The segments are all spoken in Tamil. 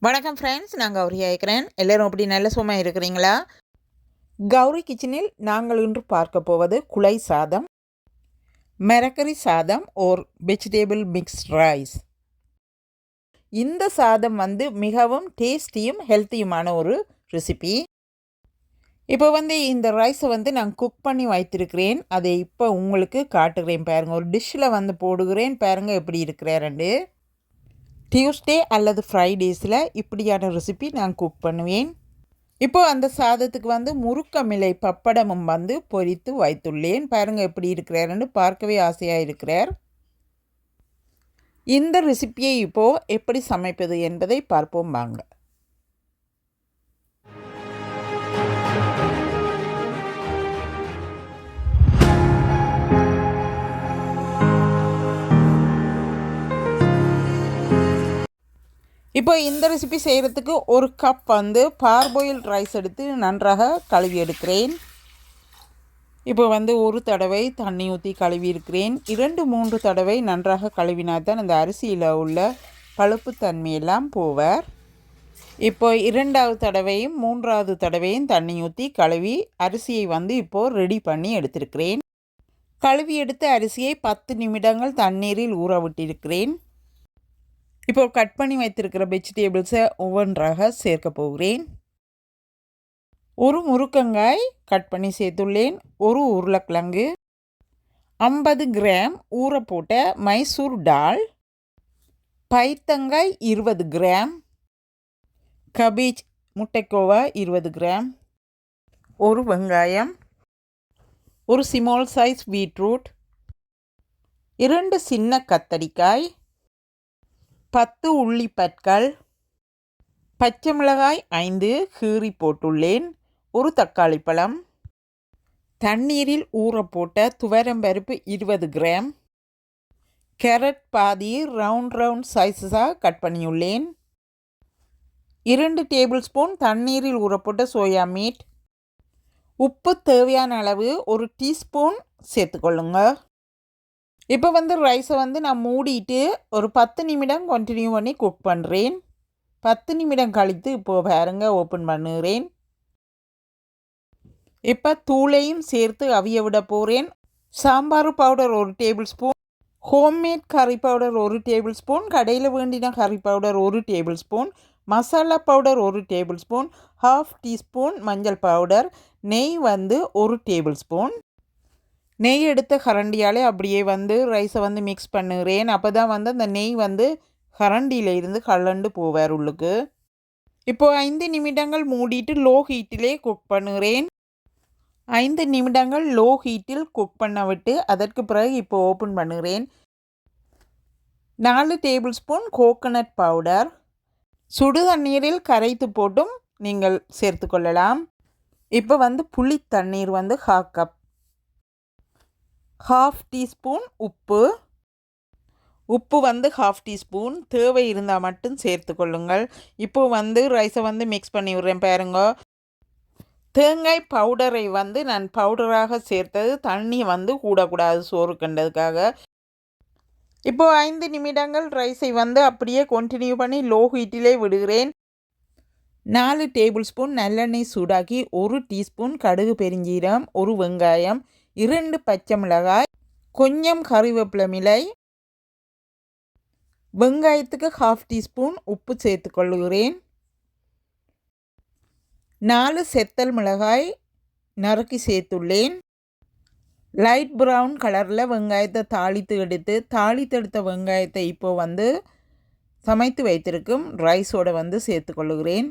வணக்கம் ஃப்ரெண்ட்ஸ், நான் கௌரியா இருக்கிறேன். எல்லோரும் அப்படி நல்ல சுகமாக இருக்கிறீங்களா? கௌரி கிச்சனில் நாங்கள் இன்று பார்க்க போவது குலை சாதம், மிரக்கரி சாதம் ஓர் வெஜிடேபிள் மிக்ஸ்ட் ரைஸ். இந்த சாதம் மிகவும் டேஸ்டியும் ஹெல்த்தியுமான ஒரு ரெசிபி. இப்போ இந்த ரைஸை நான் குக் பண்ணி வைத்திருக்கிறேன். அதை இப்போ உங்களுக்கு காட்டுகிறேன் பாருங்கள். ஒரு டிஷ்ஷில் போடுகிறேன் பாருங்கள் எப்படி இருக்கிறேன். டியூஸ்டே அல்லது ஃப்ரைடேஸில் இப்படியான ரெசிபி நான் குக் பண்ணுவேன். இப்போது அந்த சாதத்துக்கு முருக்கமிலை பப்படமும் பொரித்து வைத்துள்ளேன். பாருங்கள் எப்படி இருக்கிறாருன்னு பார்க்கவே ஆசையாக இருக்கிறார். இந்த ரெசிப்பியை இப்போது எப்படி சமைப்பது என்பதை பார்ப்போம் வாங்க. இப்போ இந்த ரெசிபி செய்கிறதுக்கு ஒரு கப் பார்பாயில் ரைஸ் எடுத்து நன்றாக கழுவி எடுக்கிறேன். இப்போ ஒரு தடவை தண்ணி ஊற்றி கழுவி இருக்கிறேன். 2-3 தடவை நன்றாக கழுவினா தான் அந்த அரிசியில் உள்ள பழுப்பு தன்மையெல்லாம் போவார். இப்போ 2வது தடவையும் 3வது தடவையும் தண்ணி ஊற்றி கழுவி அரிசியை இப்போது ரெடி பண்ணி எடுத்திருக்கிறேன். கழுவி எடுத்த அரிசியை 10 நிமிடங்கள் தண்ணீரில் ஊற விட்டிருக்கிறேன். இப்போ கட் பண்ணி வைத்திருக்கிற வெஜிடேபிள்ஸை ஒவ்வொன்றாக சேர்க்க போகிறேன். ஒரு முருக்கங்காய் கட் பண்ணி சேர்த்துள்ளேன். ஒரு உருளைக்கிழங்கு, 50 கிராம் ஊற போட்ட மைசூர் டால், பைத்தங்காய் 20 கிராம், கபேஜ் முட்டைக்கோவா 20 கிராம், ஒரு வெங்காயம், ஒரு ஸ்மால் சைஸ் பீட்ரூட், 2 சின்ன கத்தரிக்காய், 10 உள்ளிப்பற்கள், பச்சை மிளகாய் 5 கீறி போட்டுள்ளேன், ஒரு தக்காளி பழம், தண்ணீரில் ஊற போட்ட துவரம்பருப்பு 20 கிராம், கேரட் பாதி ரவுண்ட் சைஸஸாக கட் பண்ணியுள்ளேன், 2 டேபிள் ஸ்பூன் தண்ணீரில் ஊற போட்ட சோயா மீட், உப்பு தேவையான அளவு 1 டீஸ்பூன் சேர்த்துக்கொள்ளுங்க. இப்போ ரைஸை நான் மூடிட்டு ஒரு 10 நிமிடம் கண்டினியூ பண்ணி குக் பண்ணுறேன். 10 நிமிடம் கழித்து இப்போது பாருங்க ஓப்பன் பண்ணுகிறேன். இப்போ தூளையும் சேர்த்து அவிய விட போகிறேன். Sambar powder 1 table spoon, homemade கறி பவுடர் 1 டேபிள் ஸ்பூன், கடையில் வேண்டின கறி powder 1 table spoon, masala powder 1 table spoon, 1/2 teaspoon மஞ்சள் பவுடர், நெய் 1 டேபிள் ஸ்பூன். நெய் எடுத்த கரண்டியாலே அப்படியே ரைஸை மிக்ஸ் பண்ணுகிறேன். அப்போ தான் அந்த நெய் கரண்டியில் இருந்து கலண்டு போவார் உள்ளுக்கு. இப்போது 5 நிமிடங்கள் மூடிட்டு லோ ஹீட்டிலே குக் பண்ணுகிறேன். 5 நிமிடங்கள் லோ ஹீட்டில் குக் பண்ண விட்டு அதற்கு பிறகு இப்போ ஓப்பன் பண்ணுகிறேன். 4 டேபிள் ஸ்பூன் கோகோனட் பவுடர் சுடு தண்ணீரில் கரைத்து போட்டும் நீங்கள் சேர்த்து கொள்ளலாம். இப்போ புளி தண்ணீர் 1/2 கப், 1/2 டீஸ்பூன் உப்பு 1/2 டீஸ்பூன் தேவை இருந்தால் மட்டும் சேர்த்து கொள்ளுங்கள். இப்போது ரைஸை மிக்ஸ் பண்ணி விடுறேன் பாருங்க. தேங்காய் பவுடரை நான் பவுடராக சேர்த்தது, தண்ணி கூடக்கூடாது சோறு கண்டதுக்காக. இப்போது 5 நிமிடங்கள் ரைஸை அப்படியே கண்டினியூ பண்ணி லோ ஹீட்டிலே விடுகிறேன். 4 டேபிள் ஸ்பூன் நல்லெண்ணெய் சூடாக்கி 1 டீஸ்பூன் கடுகு பெருஞ்சீரம், 1 வெங்காயம், 2 பச்சை மிளகாய், கொஞ்சம் கறிவேப்பிலை, வெங்காயத்துக்கு 1/2 டீஸ்பூன் உப்பு சேர்த்து கொள்ளுகிறேன். 4 செத்தல் மிளகாய் நறுக்கி சேர்த்துள்ளேன். லைட் ப்ரௌன் கலரில் வெங்காயத்தை தாளித்தெடுத்த வெங்காயத்தை இப்போது சமைத்து வைத்திருக்கும் ரைஸோடு சேர்த்து கொள்ளுகிறேன்.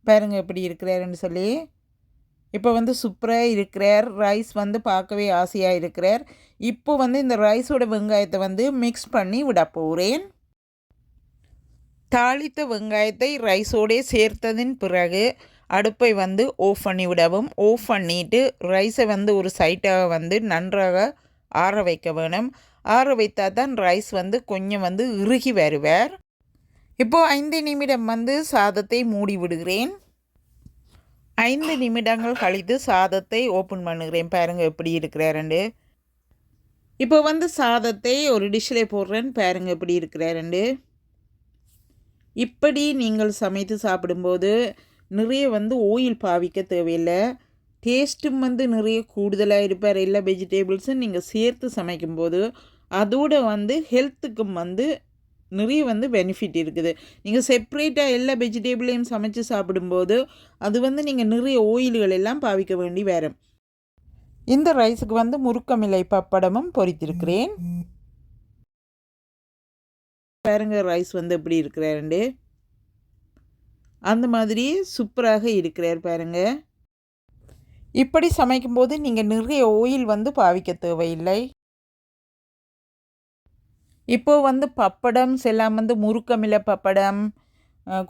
பாருங்கள் எப்படி இருக்கிறாருன்னு சொல்லி. இப்போ சூப்பராக இருக்கிறார். ரைஸ் பார்க்கவே ஆசையாக இருக்கிறார். இப்போ இந்த ரைஸோட வெங்காயத்தை மிக்ஸ் பண்ணி விட போகிறேன். தாளித்த வெங்காயத்தை ரைஸோடே சேர்த்ததின் பிறகு அடுப்பை ஆஃப் பண்ணி விடவும். ஆஃப் பண்ணிவிட்டு ரைஸை ஒரு சைட்டாக நன்றாக ஆற வைக்க வேணும். ஆற வைத்தால் தான் ரைஸ் கொஞ்சம் இறுகி வருவார். இப்போது 5 நிமிடம் சாதத்தை மூடி விடுகிறேன். 5 நிமிடங்கள் கழித்து சாதத்தை ஓப்பன் பண்ணுகிறேன். பாருங்கள் எப்படி இருக்கிறாருண்டு. இப்போ சாதத்தை ஒரு டிஷ்ஷில் போடுறேன். பாருங்கள் எப்படி இருக்கிறாருண்டு. இப்படி நீங்கள் சமைத்து சாப்பிடும்போது நிறைய வந்து ஆயில் பாவிக்க தேவையில்லை. டேஸ்ட்டும் வந்து நிறைய கூடுதலாக இருப்பார். எல்லா வெஜிடபிள்ஸும் நீங்கள் சேர்த்து சமைக்கும்போது அதோட வந்து ஹெல்த்துக்கும் வந்து நிறைய வந்து பெனிஃபிட் இருக்குது. நீங்கள் செப்ரேட்டாக எல்லா வெஜிடபிளையும் சமைச்சு சாப்பிடும்போது அது வந்து நீங்கள் நிறைய ஆயில்கள் எல்லாம் பாவிக்க வேண்டி வரும். இந்த ரைஸுக்கு வந்து முருக்கமில்லை பப்படமும் பொரித்திருக்கிறேன். பாருங்க ரைஸ் வந்து எப்படி இருக்கிறாருண்டு, அந்த மாதிரி சூப்பராக இருக்கிறார் பாருங்க. இப்படி சமைக்கும்போது நீங்கள் நிறைய ஆயில் வந்து பாவிக்க தேவையில்லை. இப்போது வந்து பப்படம் எல்லாம் வந்து முருக்கமில்லை பப்படம்,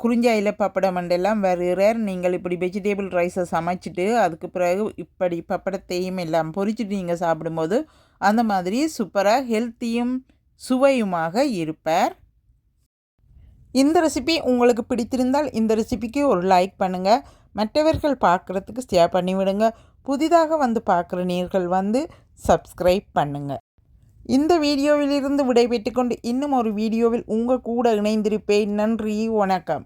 குறிஞ்சாயில் பப்படம் எல்லாம் வேறு. நீங்கள் இப்படி வெஜிடபிள் ரைஸை சமைச்சிட்டு அதுக்கு பிறகு இப்படி பப்படத்தையும் எல்லாம் பொரிச்சிட்டு நீங்கள் சாப்பிடும்போது அந்த மாதிரி சூப்பராக ஹெல்த்தியும் சுவையுமாக இருப்பார். இந்த ரெசிபி உங்களுக்கு பிடித்திருந்தால் இந்த ரெசிபிக்கு ஒரு லைக் பண்ணுங்கள். மற்றவர்கள் பார்க்குறதுக்கு ஷேர் பண்ணிவிடுங்க. புதிதாக வந்து பார்க்குற நேர்கள் வந்து சப்ஸ்கிரைப் பண்ணுங்கள். இந்த வீடியோவிலிருந்து விடைபெற்றுக்கொண்டு இன்னும் ஒரு வீடியோவில் உங்கள் கூட இணைந்திருப்பேன். நன்றி, வணக்கம்.